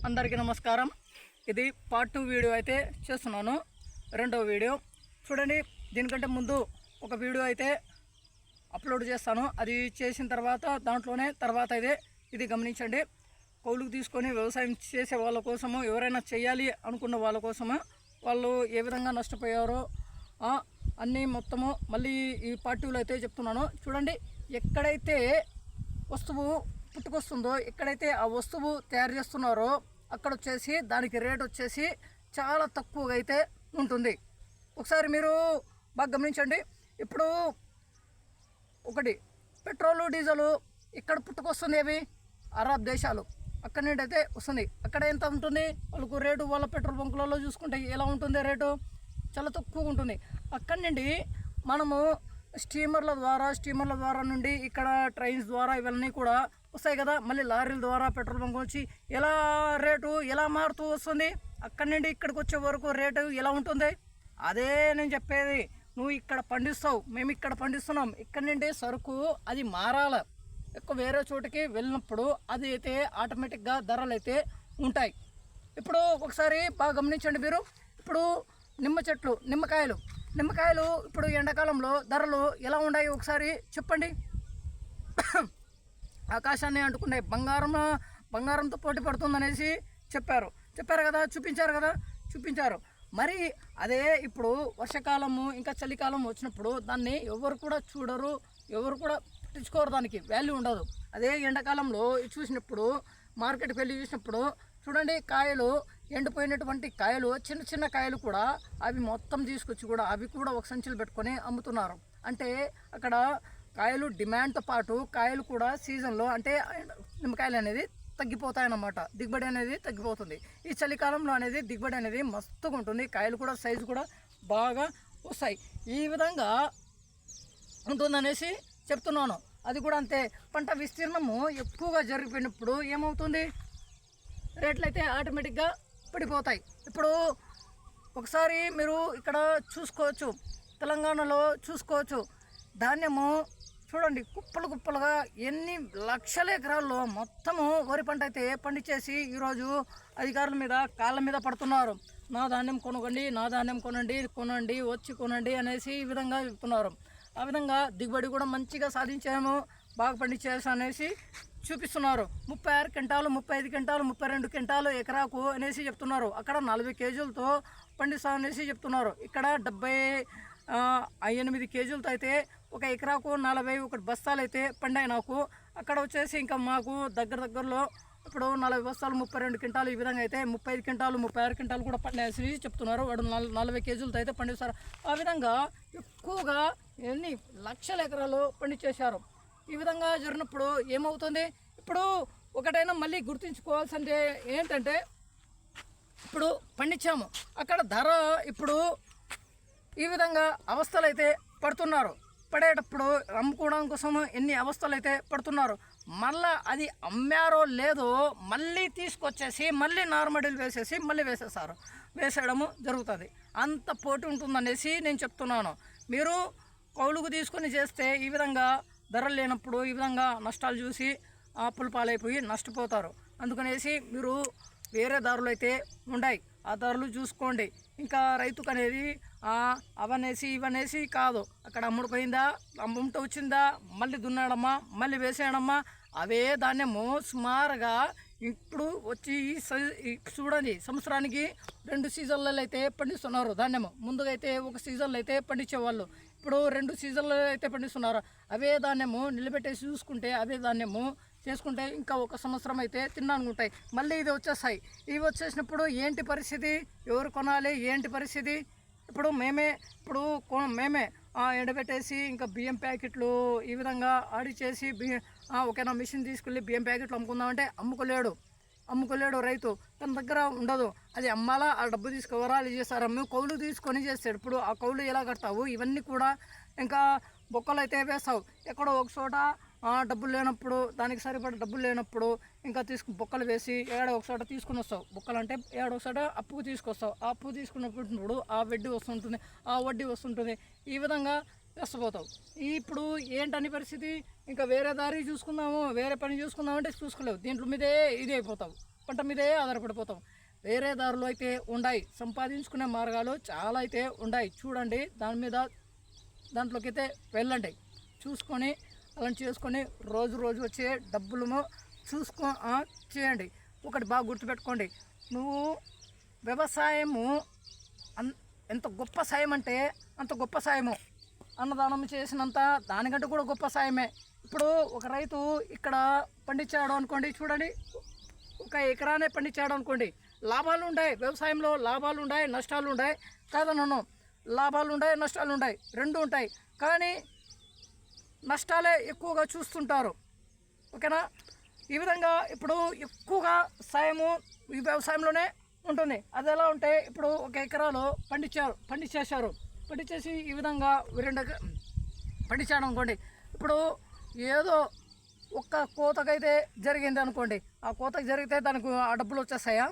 అందరికీ నమస్కారం. ఇది పార్ట్ 2 వీడియో అయితే చేస్తున్నాను. రెండవ వీడియో చూడండి. దీనికంటే ముందు ఒక వీడియో అయితే అప్లోడ్ చేస్తాను. అది చేసిన తర్వాత దాంట్లోనే తర్వాత ఇది గమనించండి. కౌలుకు తీసుకొని వ్యవసాయం చేసే వాళ్ళ కోసము, ఎవరైనా చేయాలి అనుకున్న వాళ్ళ కోసము, వాళ్ళు ఏ విధంగా నష్టపోయారో అన్నీ మొత్తము మళ్ళీ ఈ పార్ట్ 2లో అయితే చెప్తున్నాను. చూడండి, ఎక్కడైతే వస్తువు పుట్టుకొస్తుందో, ఎక్కడైతే ఆ వస్తువు తయారు చేస్తున్నారో అక్కడ వచ్చేసి దానికి రేట్ వచ్చేసి చాలా తక్కువగా అయితే ఉంటుంది. ఒకసారి మీరు బాగా గమనించండి. ఇప్పుడు ఒకటి పెట్రోలు, డీజిల్ ఇక్కడ పుట్టుకొస్తుంది ఏవి అరబ్ దేశాలు, అక్కడి నుండి అయితే వస్తుంది. అక్కడ ఎంత ఉంటుంది వాళ్ళకు రేటు? వాళ్ళ పెట్రోల్ బంకులలో చూసుకుంటే ఎలా ఉంటుంది రేటు? చాలా తక్కువగా ఉంటుంది. అక్కడి నుండి మనము స్టీమర్ల ద్వారా నుండి ఇక్కడ ట్రైన్స్ ద్వారా ఇవన్నీ కూడా వస్తాయి కదా. మళ్ళీ లారీల ద్వారా పెట్రోల్ బంక్ వచ్చి ఎలా రేటు ఎలా మారుతూ వస్తుంది. అక్కడి నుండి ఇక్కడికి వచ్చే వరకు రేటు ఎలా ఉంటుంది? అదే నేను చెప్పేది. నువ్వు ఇక్కడ పండిస్తావు, మేము ఇక్కడ పండిస్తున్నాం, ఇక్కడి నుండి సరుకు అది మారాల ఎక్కువ వేరే చోటుకి వెళ్ళినప్పుడు అది అయితే ఆటోమేటిక్గా ధరలు అయితే ఉంటాయి. ఇప్పుడు ఒకసారి బాగా గమనించండి మీరు. ఇప్పుడు నిమ్మ చెట్లు, నిమ్మకాయలు ఇప్పుడు ఎండాకాలంలో ధరలు ఎలా ఉన్నాయి ఒకసారి చెప్పండి. ఆకాశాన్ని అంటుకున్నాయి. బంగారంతో పోటీ పడుతుందనేసి చెప్పారు కదా, చూపించారు. మరి అదే ఇప్పుడు వర్షాకాలము ఇంకా చలికాలం వచ్చినప్పుడు దాన్ని ఎవరు కూడా చూడరు, ఎవరు కూడా పట్టించుకోరు, దానికి వాల్యూ ఉండదు. అదే ఎండాకాలంలో చూసినప్పుడు, మార్కెట్కి వెళ్ళి చూసినప్పుడు చూడండి, కాయలు ఎండిపోయినటువంటి కాయలు, చిన్న కాయలు కూడా అవి మొత్తం తీసుకొచ్చి కూడా అవి కూడా ఒక సంచులు పెట్టుకొని అమ్ముతున్నారు. అంటే అక్కడ కాయలు డిమాండ్తో పాటు కాయలు కూడా సీజన్లో అంటే నిమ్మకాయలు అనేది తగ్గిపోతాయన్నమాట. దిగుబడి అనేది తగ్గిపోతుంది. ఈ చలికాలంలో అనేది దిగుబడి అనేది మస్తుగా ఉంటుంది. కాయలు కూడా సైజు కూడా బాగా వస్తాయి. ఈ విధంగా ఉంటుందనేసి చెప్తున్నాను. అది కూడా అంతే. పంట విస్తీర్ణము ఎక్కువగా జరిగిపోయినప్పుడు ఏమవుతుంది? రేట్లు అయితే ఆటోమేటిక్గా పడిపోతాయి. ఇప్పుడు ఒకసారి మీరు ఇక్కడ చూసుకోవచ్చు, తెలంగాణలో చూసుకోవచ్చు. ధాన్యము చూడండి, కుప్పలుగా ఎన్ని లక్షల ఎకరాల్లో మొత్తము వరి పంట అయితే పండించేసి ఈరోజు అధికారుల మీద కాళ్ళ మీద పడుతున్నారు. నా ధాన్యం కొనకండి, నా ధాన్యం కొనండి, వచ్చి కొనండి అనేసి ఈ విధంగా చెప్తున్నారు. ఆ విధంగా దిగుబడి కూడా మంచిగా సాధించాము, బాగా పండించేసి అనేసి చూపిస్తున్నారు. 36 క్వింటాలు, 35 క్వింటాలు, 32 క్వింటాలు ఎకరాకు అనేసి చెప్తున్నారు. అక్కడ 40 కేజీలతో పండిస్తాం అనేసి చెప్తున్నారు. ఇక్కడ 78 కేజీలతో అయితే ఒక ఎకరాకు 41 బస్తాలు అయితే పండాయి నాకు. అక్కడ వచ్చేసి ఇంకా మాకు దగ్గరలో ఇప్పుడు 40 బస్తాలు 32 క్వింటాలు, ఈ విధంగా అయితే 35 క్వింటాలు 36 క్వింటాలు కూడా పండేసి చెప్తున్నారు. వాడు 40 కేజీలతో అయితే పండిస్తారు. ఆ విధంగా ఎక్కువగా ఎన్ని లక్షల ఎకరాలు పండించేశారు. ఈ విధంగా జరిగినప్పుడు ఏమవుతుంది? ఇప్పుడు ఒకటైనా మళ్ళీ గుర్తుంచుకోవాల్సిందే ఏంటంటే, ఇప్పుడు పండించాము, అక్కడ ధర ఇప్పుడు ఈ విధంగా అవస్థలు అయితే పడుతున్నారు. పడేటప్పుడు అమ్ముకోవడం కోసం ఎన్ని అవస్థలు అయితే పడుతున్నారు. మళ్ళీ అది అమ్మారో లేదో మళ్ళీ తీసుకొచ్చేసి మళ్ళీ నార్మడిల్ వేసేసి మళ్ళీ వేసేయడము జరుగుతుంది. అంత పోటీ ఉంటుందనేసి నేను చెప్తున్నాను. మీరు కౌలుకు తీసుకొని చేస్తే ఈ విధంగా ధరలు లేనప్పుడు ఈ విధంగా నష్టాలు చూసి అప్పుల పాలైపోయి నష్టపోతారు. అందుకనేసి మీరు వేరే దారులు అయితే ఉన్నాయి, ఆ ధరలు చూసుకోండి. ఇంకా రైతుకు అనేది అవనేసి ఇవనేసి కాదు. అక్కడ అమ్ముడుపోయిందా, అమ్ముంట వచ్చిందా, మళ్ళీ దున్నాడమ్మా, మళ్ళీ వేసేయడమ్మా, అవే ధాన్యము సుమారుగా ఇప్పుడు వచ్చి చూడండి, సంవత్సరానికి 2 సీజన్లలో అయితే పండిస్తున్నారు ధాన్యము. ముందుగా అయితే ఒక సీజన్లో అయితే పండించేవాళ్ళు, ఇప్పుడు 2 సీజన్లు అయితే పండిస్తున్నారు. అవే ధాన్యము నిలబెట్టేసి చూసుకుంటే, అవే ధాన్యము చేసుకుంటే ఇంకా ఒక సంవత్సరం అయితే తినడానికి ఉంటాయి. మళ్ళీ ఇది వచ్చేస్తాయి. ఇవి వచ్చేసినప్పుడు ఏంటి పరిస్థితి? ఎవరు కొనాలి? ఏంటి పరిస్థితి? ఇప్పుడు మేమే ఎండబెట్టేసి ఇంకా బియ్యం ప్యాకెట్లు ఈ విధంగా ఆడిచేసి ఒకేనా మిషన్ తీసుకెళ్ళి బియ్యం ప్యాకెట్లు అమ్ముకుందామంటే అమ్ముకోలేడు రైతు. తన దగ్గర ఉండదు. అది అమ్మాలా, ఆ డబ్బు తీసుకోవరా, అది చేస్తారా? మేము కౌలు తీసుకొని చేస్తాడు. ఇప్పుడు ఆ కౌలు ఎలా కడతావు? ఇవన్నీ కూడా ఇంకా బొక్కలు అయితే వేస్తావు. ఎక్కడో ఒక చోట డబ్బులు లేనప్పుడు, దానికి సరిపడ డబ్బులు లేనప్పుడు ఇంకా బొక్కలు వేసి ఏడో ఒక చోట తీసుకుని వస్తావు. బొక్కలు అంటే ఏడో ఒక చోట అప్పుకు తీసుకొస్తావు. ఆ అప్పు తీసుకున్నప్పుడు ఆ వడ్డీ వస్తుంటుంది. ఈ విధంగా నష్టపోతావు. ఇప్పుడు ఏంటని పరిస్థితి? ఇంకా వేరే దారి చూసుకుందాము, వేరే పని చూసుకుందామంటే చూసుకోలేవు. దీంట్లో మీదే ఇది అయిపోతావు. పంట మీదే ఆధారపడిపోతాం. వేరే దారులు అయితే ఉన్నాయి, సంపాదించుకునే మార్గాలు చాలా అయితే ఉన్నాయి. చూడండి, దాంట్లోకి అయితే వెళ్ళండి, చూసుకొని అలా చేసుకొని రోజు రోజు వచ్చే డబ్బులు చేయండి. ఒకటి బాగా గుర్తుపెట్టుకోండి, నువ్వు వ్యవసాయము ఎంత గొప్ప సాయం అంటే అంత గొప్ప సాయము. అన్నదానం చేసినంత దానికంటే కూడా గొప్ప సాయమే. ఇప్పుడు ఒక రైతు ఇక్కడ పండించాడు అనుకోండి, చూడండి, ఒక ఎకరానే పండించాడు అనుకోండి, లాభాలు ఉంటాయి వ్యవసాయంలో, లాభాలు ఉంటాయి, నష్టాలు ఉంటాయి. కాదన్నాను, లాభాలు ఉంటాయి, నష్టాలు ఉంటాయి, రెండు ఉంటాయి. కానీ నష్టాలే ఎక్కువగా చూస్తుంటారు. ఓకేనా? ఈ విధంగా ఇప్పుడు ఎక్కువగా సాయము ఈ వ్యవసాయంలోనే ఉంటుంది. అది ఎలా ఉంటే, ఇప్పుడు ఒక ఎకరాలో పండించేసి ఈ విధంగా పండించాడు అనుకోండి. ఇప్పుడు ఏదో ఒక్క కోతకైతే జరిగింది అనుకోండి, ఆ కోతకు జరిగితే దానికి ఆ డబ్బులు వచ్చేస్తాయా?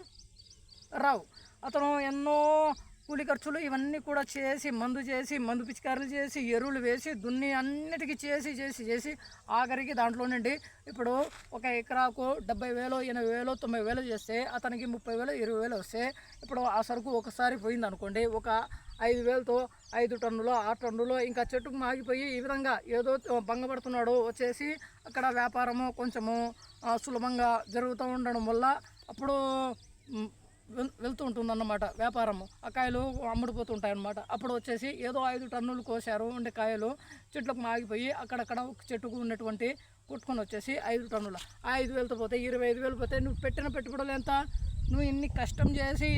రావు. అతను ఎన్నో కూలి ఖర్చులు ఇవన్నీ కూడా చేసి మందు పిచికారులు చేసి ఎరువులు వేసి దున్ని అన్నిటికీ చేసి ఆఖరికి దాంట్లో నుండి ఇప్పుడు ఒక ఎకరాకు 70,000, 80,000, 90,000 చేస్తే అతనికి 30,000, 20,000 వస్తే ఇప్పుడు ఆ సరుకు ఒకసారి పోయింది అనుకోండి, ఒక 5,000తో 5 టన్నులు 6 టన్నులు ఇంకా చెట్టుకు మాగిపోయి ఈ విధంగా ఏదో భంగపడుతున్నాడు. వచ్చేసి అక్కడ వ్యాపారము కొంచెము సులభంగా జరుగుతూ ఉండడం వల్ల అప్పుడు వెళ్తూ ఉంటుందన్నమాట వ్యాపారము. ఆ కాయలు అమ్ముడుపోతుంటాయి అన్నమాట. అప్పుడు వచ్చేసి ఏదో 5 టన్నులు కోసారు ఉండే కాయలు చెట్లకు మాగిపోయి అక్కడక్కడ ఒక చెట్టుకు ఉన్నటువంటి కొట్టుకొని వచ్చేసి 5 టన్నులు 5,000తో పోతే 25,000 పోతే నువ్వు పెట్టిన పెట్టుబడులు ఎంత? నువ్వు ఇన్ని కష్టం చేసి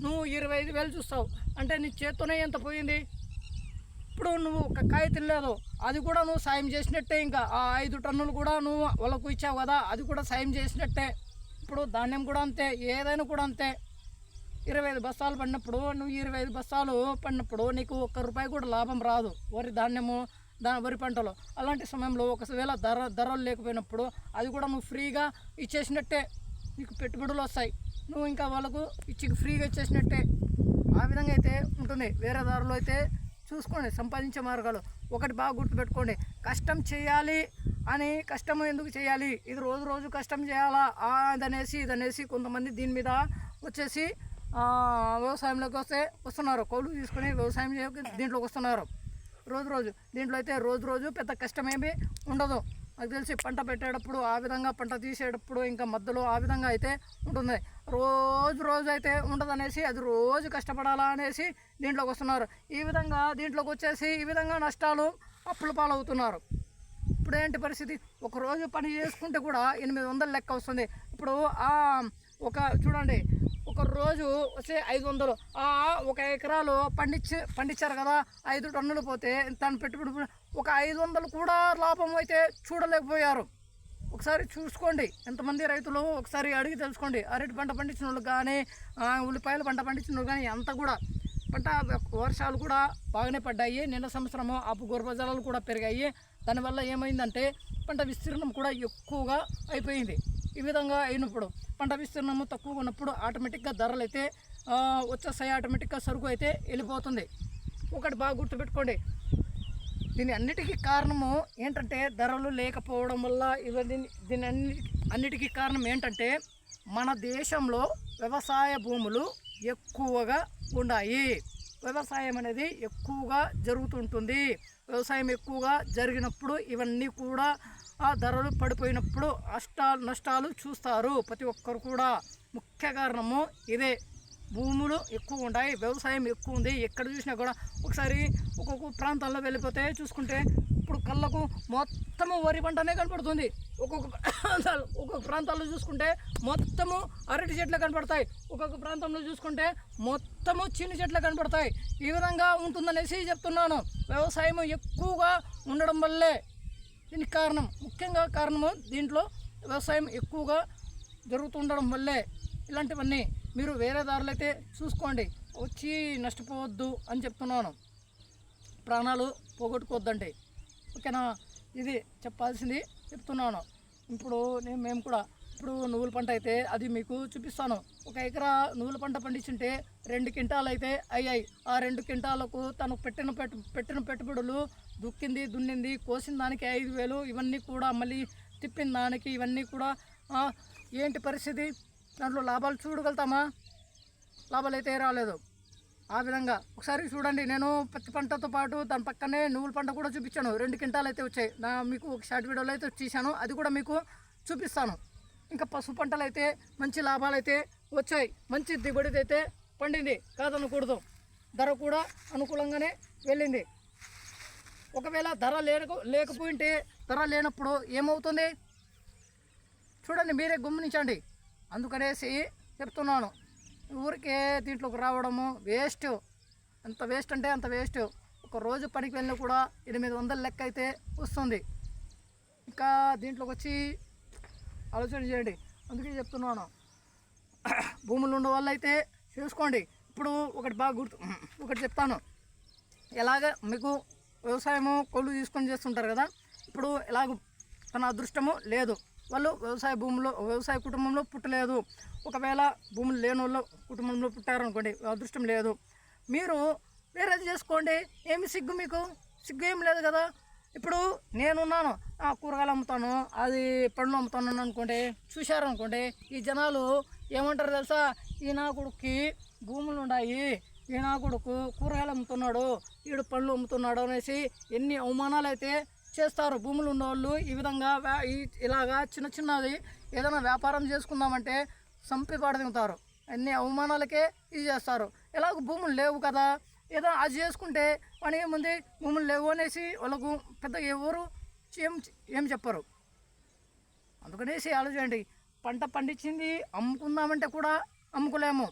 నువ్వు 25,000 చూస్తావు అంటే నీ చేత్తోనే ఎంత పోయింది? ఇప్పుడు నువ్వు ఒక కాయ తినలేదు, అది కూడా నువ్వు సాయం చేసినట్టే. ఇంకా ఆ 5 టన్నులు కూడా నువ్వు వాళ్ళకు ఇచ్చావు కదా, అది కూడా సాయం చేసినట్టే. ఇప్పుడు ధాన్యం కూడా అంతే, ఏదైనా కూడా అంతే. 25 బస్తాలు పడినప్పుడు నువ్వు 25 బస్తాలు పడినప్పుడు నీకు ₹1 కూడా లాభం రాదు వరి పంటలో. అలాంటి సమయంలో ఒకవేళ ధరలు లేకపోయినప్పుడు అది కూడా నువ్వు ఫ్రీగా ఇచ్చేసినట్టే, నీకు పెట్టుబడులు వస్తాయి, నువ్వు ఇంకా వాళ్ళకు ఫ్రీగా ఇచ్చేసినట్టే. ఆ విధంగా అయితే ఉంటుంది. వేరే దారిలో అయితే చూసుకోండి సంపాదించే మార్గాలు. ఒకటి బాగా గుర్తుపెట్టుకోండి, కష్టం చేయాలి అని కష్టం ఎందుకు చేయాలి, ఇది రోజు కష్టం చేయాలా ఇదనేసి కొంతమంది దీని మీద వచ్చేసి వ్యవసాయంలోకి వస్తున్నారు. కౌలు తీసుకొని వ్యవసాయం దీంట్లోకి వస్తున్నారు. దీంట్లో అయితే రోజు పెద్ద కష్టమేమీ ఉండదు. నాకు తెలిసి పంట పెట్టేటప్పుడు ఆ విధంగా, పంట తీసేటప్పుడు ఇంకా మధ్యలో ఆ విధంగా అయితే ఉంటుంది. రోజు అయితే ఉండదు అనేసి, అది రోజు కష్టపడాలా అనేసి దీంట్లోకి వస్తున్నారు. ఈ విధంగా దీంట్లోకి వచ్చేసి ఈ విధంగా నష్టాలు అప్పుల పాలవుతున్నారు. ఇప్పుడు ఏంటి పరిస్థితి? ఒక రోజు పని చేసుకుంటే కూడా 800 లెక్క వస్తుంది. ఇప్పుడు చూడండి, ఒక రోజు వచ్చే 500, ఒక ఎకరాలు పండించారు కదా, 5 టన్నులు పోతే తను పెట్టుబడి ఒక 500 కూడా లాభం అయితే చూడలేకపోయారు. ఒకసారి చూసుకోండి, ఎంతమంది రైతులు ఒకసారి అడిగి తెలుసుకోండి. అరటి పంట పండించిన వాళ్ళు కానీ, ఉల్లిపాయల పంట పండించిన వాళ్ళు కానీ, అంతా కూడా వర్షాలు కూడా బాగానే పడ్డాయి. నిన్న సంవత్సరము గర్భజలాలు కూడా పెరిగాయి. దానివల్ల ఏమైందంటే పంట విస్తీర్ణం కూడా ఎక్కువగా అయిపోయింది. ఈ విధంగా అయినప్పుడు పంట విస్తీర్ణము తక్కువగా ఉన్నప్పుడు ఆటోమేటిక్గా ధరలు అయితే వచ్చేస్తాయి, ఆటోమేటిక్గా సరుకు అయితే వెళ్ళిపోతుంది. ఒకటి బాగా గుర్తుపెట్టుకోండి, దీని అన్నిటికీ కారణము ఏంటంటే ధరలు లేకపోవడం వల్ల. దీని అన్నిటికీ కారణం ఏంటంటే మన దేశంలో వ్యవసాయ భూములు ఎక్కువగా ఉన్నాయి. వ్యవసాయం అనేది ఎక్కువగా జరుగుతుంటుంది. వ్యవసాయం ఎక్కువగా జరిగినప్పుడు ఇవన్నీ కూడా ధరలు పడిపోయినప్పుడు నష్టాలు చూస్తారు ప్రతి ఒక్కరు కూడా. ముఖ్య కారణము ఇదే, భూములు ఎక్కువ ఉంటాయి, వ్యవసాయం ఎక్కువ ఉంది. ఎక్కడ చూసినా కూడా ఒకసారి ఒక్కొక్క ప్రాంతాల్లో వెళ్ళిపోతే చూసుకుంటే ఇప్పుడు కళ్ళకు మొత్తము వరి పంటనే కనపడుతుంది. ఒక్కొక్క ప్రాంతాల్లో చూసుకుంటే మొత్తము అరటి చెట్లు కనపడతాయి, ఒక్కొక్క ప్రాంతంలో చూసుకుంటే మొత్తము చిన్న చెట్లు కనపడతాయి. ఈ విధంగా ఉంటుందనేసి చెప్తున్నాను. వ్యవసాయం ఎక్కువగా ఉండడం వల్లే దీనికి కారణం, ముఖ్యంగా కారణము దీంట్లో వ్యవసాయం ఎక్కువగా జరుగుతుండడం వల్లే ఇలాంటివన్నీ. మీరు వేరే దారులు అయితే చూసుకోండి, వచ్చి నష్టపోవద్దు అని చెప్తున్నాను. ప్రాణాలు పోగొట్టుకోవద్దండి, ఓకేనా? ఇది చెప్పాల్సింది చెప్తున్నాను. ఇప్పుడు మేము కూడా ఇప్పుడు నువ్వుల పంట అయితే అది మీకు చూపిస్తాను. ఒక ఎకరా నువ్వుల పంట పండించుంటే 2 క్వింటాలు అయితే అయ్యాయి. ఆ 2 క్వింటాలకు తను పెట్టిన పెట్టుబడులు, దున్నింది, కోసిన దానికి 5,000, ఇవన్నీ కూడా మళ్ళీ తిప్పిన దానికి ఇవన్నీ కూడా ఏంటి పరిస్థితి? దాంట్లో లాభాలు చూడగలుగుతామా? లాభాలు అయితే రాలేదు. ఆ విధంగా ఒకసారి చూడండి, నేను పత్తి పంటతో పాటు దాని పక్కనే నువ్వుల పంట కూడా చూపించాను. 2 క్వింటాలు అయితే వచ్చాయి. మీకు ఒక షార్ట్ వీడియోలో అయితే తీశాను, అది కూడా మీకు చూపిస్తాను. ఇంకా పసుపు పంటలు అయితే మంచి లాభాలు అయితే వచ్చాయి, మంచి దిగుబడి అయితే పండింది, కాదనకూడదు. ధర కూడా అనుకూలంగానే వెళ్ళింది. ఒకవేళ ధర లేకపోయింటే, ధర లేనప్పుడు ఏమవుతుంది చూడండి, మీరే గమనించండి. అందుకనేసి చెప్తున్నాను, ఊరికే దీంట్లోకి రావడము వేస్ట్. ఎంత వేస్ట్ అంటే అంత వేస్ట్. ఒక రోజు పనికి వెళ్ళినా కూడా 800 లెక్క అయితే వస్తుంది. ఇంకా దీంట్లోకి వచ్చి ఆలోచన చేయండి. అందుకే చెప్తున్నాను, భూములు ఉన్న వాళ్ళు అయితే చూసుకోండి. ఇప్పుడు ఒకటి చెప్తాను. ఎలాగ మీకు వ్యవసాయము కొలు తీసుకొని చేస్తుంటారు కదా, ఇప్పుడు ఎలాగ తన అదృష్టము లేదు, వాళ్ళు వ్యవసాయ కుటుంబంలో పుట్టలేదు. ఒకవేళ భూములు లేని వాళ్ళు కుటుంబంలో పుట్టారనుకోండి, అదృష్టం లేదు, మీరు వేరేది చేసుకోండి. ఏమి సిగ్గు, మీకు సిగ్గు ఏం లేదు కదా. ఇప్పుడు నేనున్నాను, కూరగాయలు అమ్ముతాను, అది పండ్లు అమ్ముతాను అనుకోండి, చూశారనుకోండి, ఈ జనాలు ఏమంటారు తెలుసా, ఈ నా కొడుక్కి భూములు ఉన్నాయి, ఈ నా కొడుకు కూరగాయలు అమ్ముతున్నాడు, ఈడు పండ్లు అమ్ముతున్నాడు అనేసి ఎన్ని అవమానాలు అయితే చేస్తారు భూములు ఉన్నవాళ్ళు. ఈ విధంగా ఇలాగా చిన్నది ఏదైనా వ్యాపారం చేసుకుందామంటే సంపి పడదిగుతారు. అన్ని అవమానాలకే ఇది చేస్తారు. ఎలాగో భూములు లేవు కదా, ఏదో అది చేసుకుంటే పని ఏముంది, భూములు లేవు అనేసి వాళ్ళకు పెద్ద ఎవరు ఏం చెప్పరు. అందుకనేసి ఆలోచించండి, పంట పండించింది అమ్ముకుందామంటే కూడా అమ్ముకోలేము.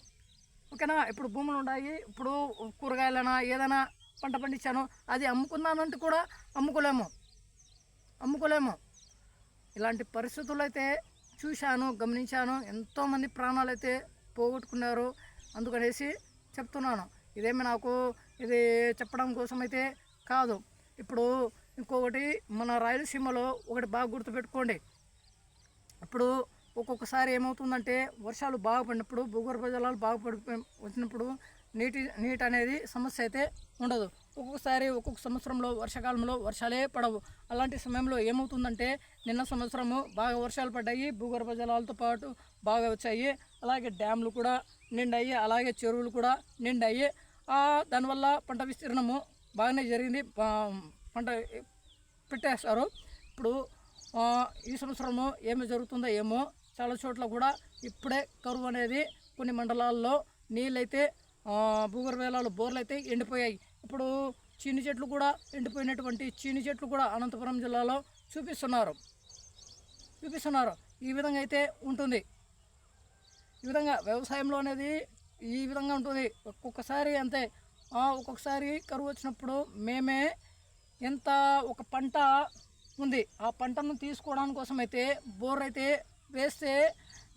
ఓకేనా? ఇప్పుడు భూములు ఉన్నాయి, ఇప్పుడు కూరగాయలైనా ఏదైనా పంట పండించాను, అది అమ్ముకుందామంటే కూడా అమ్ముకోలేము. ఇలాంటి పరిస్థితులు అయితే చూశాను, గమనించాను. ఎంతోమంది ప్రాణాలు అయితే పోగొట్టుకున్నారు. అందుకనేసి చెప్తున్నాను. ఇదేమి నాకు ఇది చెప్పడం కోసం అయితే కాదు. ఇప్పుడు ఇంకొకటి, మన రాయలసీమలో ఒకటి బాగా గుర్తుపెట్టుకోండి. ఇప్పుడు ఒక్కొక్కసారి ఏమవుతుందంటే, వర్షాలు బాగా పడినప్పుడు, భూగర్భ జలాలు బాగా వచ్చినప్పుడు నీటి అనేది సమస్య అయితే ఉండదు. ఒక్కొక్క సంవత్సరంలో వర్షాకాలంలో వర్షాలే పడవు. అలాంటి సమయంలో ఏమవుతుందంటే, నిన్న సంవత్సరము బాగా వర్షాలు పడ్డాయి, భూగర్భ జలాలతో పాటు బాగా వచ్చాయి, అలాగే డ్యామ్లు కూడా నిండాయి, అలాగే చెరువులు కూడా నిండాయి. దానివల్ల పంట విస్తీర్ణము బాగానే జరిగింది, పంట పెట్టేస్తారు. ఇప్పుడు ఈ సంవత్సరము ఏమి జరుగుతుందో ఏమో, చాలా చోట్ల కూడా ఇప్పుడే కరువు అనేది, కొన్ని మండలాల్లో నీళ్ళైతే భూగర్భ జలాలు బోర్లు అయితే ఎండిపోయాయి. ఇప్పుడు చీని చెట్లు కూడా ఎండిపోయినటువంటి చీని చెట్లు కూడా అనంతపురం జిల్లాలో చూపిస్తున్నారు. ఈ విధంగా అయితే ఉంటుంది. ఈ విధంగా వ్యవసాయంలో అనేది ఈ విధంగా ఉంటుంది. ఒక్కొక్కసారి అంతే, ఒక్కొక్కసారి కరువు వచ్చినప్పుడు మేమే ఒక పంట ఉంది, ఆ పంటను తీసుకోవడానికి కోసం అయితే బోర్ అయితే వేస్తే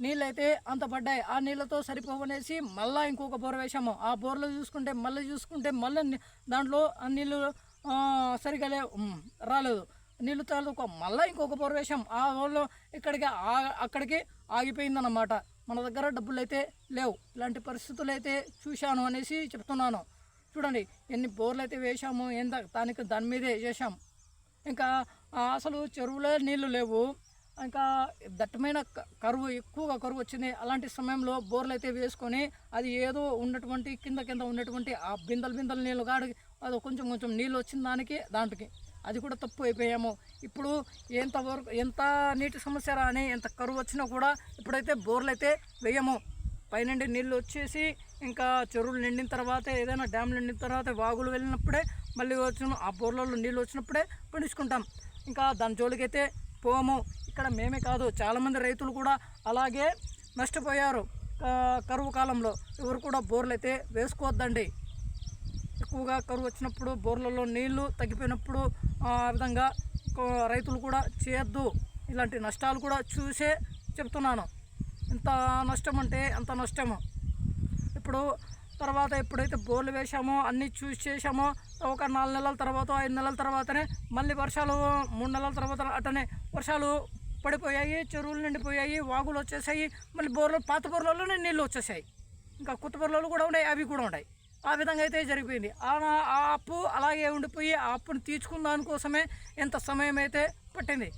నీళ్ళైతే అంత పడ్డాయి. ఆ నీళ్ళతో సరిపోవనేసి మళ్ళీ ఇంకొక బోర్ వేసాము. ఆ బోర్లో చూసుకుంటే మళ్ళీ దాంట్లో ఆ నీళ్ళు సరిగా రాలేదు, నీళ్ళు తాలూకు మళ్ళీ ఇంకొక బోర్ వేసాం. ఆ బోర్లో అక్కడికి ఆగిపోయిందన్నమాట. మన దగ్గర డబ్బులు అయితే లేవు. ఇలాంటి పరిస్థితులు అయితే చూశాను అనేసి చెప్తున్నాను. చూడండి, ఎన్ని బోర్లు అయితే వేసాము, దాని మీదే చేసాం. ఇంకా అసలు చెరువులో నీళ్లు లేవు, ఇంకా దట్టమైన ఎక్కువగా కరువు వచ్చింది. అలాంటి సమయంలో బోర్లు అయితే వేసుకొని, అది ఏదో ఉన్నటువంటి కింద ఉన్నటువంటి ఆ బిందెలు నీళ్ళు కాడికి అది కొంచెం నీళ్ళు వచ్చిన దాంట్లోకి అది కూడా తప్పు అయిపోయాము. ఇప్పుడు ఎంత నీటి సమస్య రాని, ఎంత కరువు వచ్చినా కూడా ఇప్పుడైతే బోర్లు అయితే వేయము. పైనుండి నీళ్ళు వచ్చేసి, ఇంకా చెరువులు నిండిన తర్వాత, ఏదైనా డ్యామ్లు నిండిన తర్వాత, వాగులు వెళ్ళినప్పుడే మళ్ళీ ఆ బోర్లలో నీళ్ళు వచ్చినప్పుడే పండించుకుంటాం. ఇంకా దాని జోలికి అయితే పోము. ఇక్కడ మేమే కాదు, చాలామంది రైతులు కూడా అలాగే నష్టపోయారు కరువు కాలంలో. ఎవరు కూడా బోర్లు అయితే వేసుకోవద్దండి. ఎక్కువగా కరువు వచ్చినప్పుడు, బోర్లలో నీళ్లు తగ్గిపోయినప్పుడు ఆ విధంగా రైతులు కూడా చేయొద్దు. ఇలాంటి నష్టాలు కూడా చూసే చెప్తున్నాను. ఎంత నష్టం అంటే అంత నష్టము. ఎప్పుడైతే బోర్లు వేసామో, అన్నీ చూసి చేసామో, ఒక 4 నెలల తర్వాత, 5 నెలల తర్వాతనే మళ్ళీ వర్షాలు, 3 నెలల తర్వాత అట్టనే వర్షాలు పడిపోయాయి, చెరువులు నిండిపోయాయి, వాగులు వచ్చేసాయి, మళ్ళీ పాత బోర్లలోనే నీళ్ళు వచ్చేసాయి. ఇంకా కొత్త బోర్లు కూడా ఉన్నాయి, అవి కూడా ఉన్నాయి. ఆ విధంగా అయితే జరిగిపోయింది. ఆ అప్పు అలాగే ఉండిపోయి, ఆ అప్పును తీర్చుకున్న దానికోసమే ఎంత సమయం అయితే పట్టింది.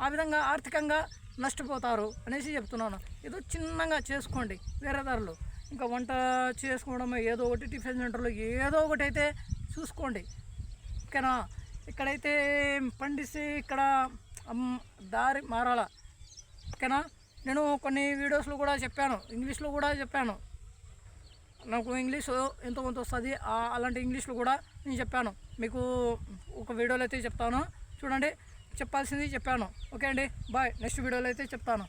ఆ విధంగా ఆర్థికంగా నష్టపోతారు అనేసి చెప్తున్నాను. ఏదో చిన్నగా చేసుకోండి వేరే దారిలో. ఇంకా వంట చేసుకోవడం ఏదో ఒకటి టిఫిన్ సెంటర్లో ఏదో ఒకటి అయితే చూసుకోండి, ఓకేనా. ఇక్కడైతే పండిస్తే ఇక్కడ దారి మారాల, ఓకేనా. నేను కొన్ని వీడియోస్లో కూడా చెప్పాను, ఇంగ్లీష్లో కూడా చెప్పాను. నాకు ఇంగ్లీష్ ఎంతో కొంత వస్తుంది, అలాంటి ఇంగ్లీష్లో కూడా నేను చెప్పాను. మీకు ఒక వీడియోలో అయితే చెప్తాను, చూడండి. చెప్పాల్సింది చెప్పాను. ఓకే అండి, బాయ్. నెక్స్ట్ వీడియోలో అయితే చెప్తాను.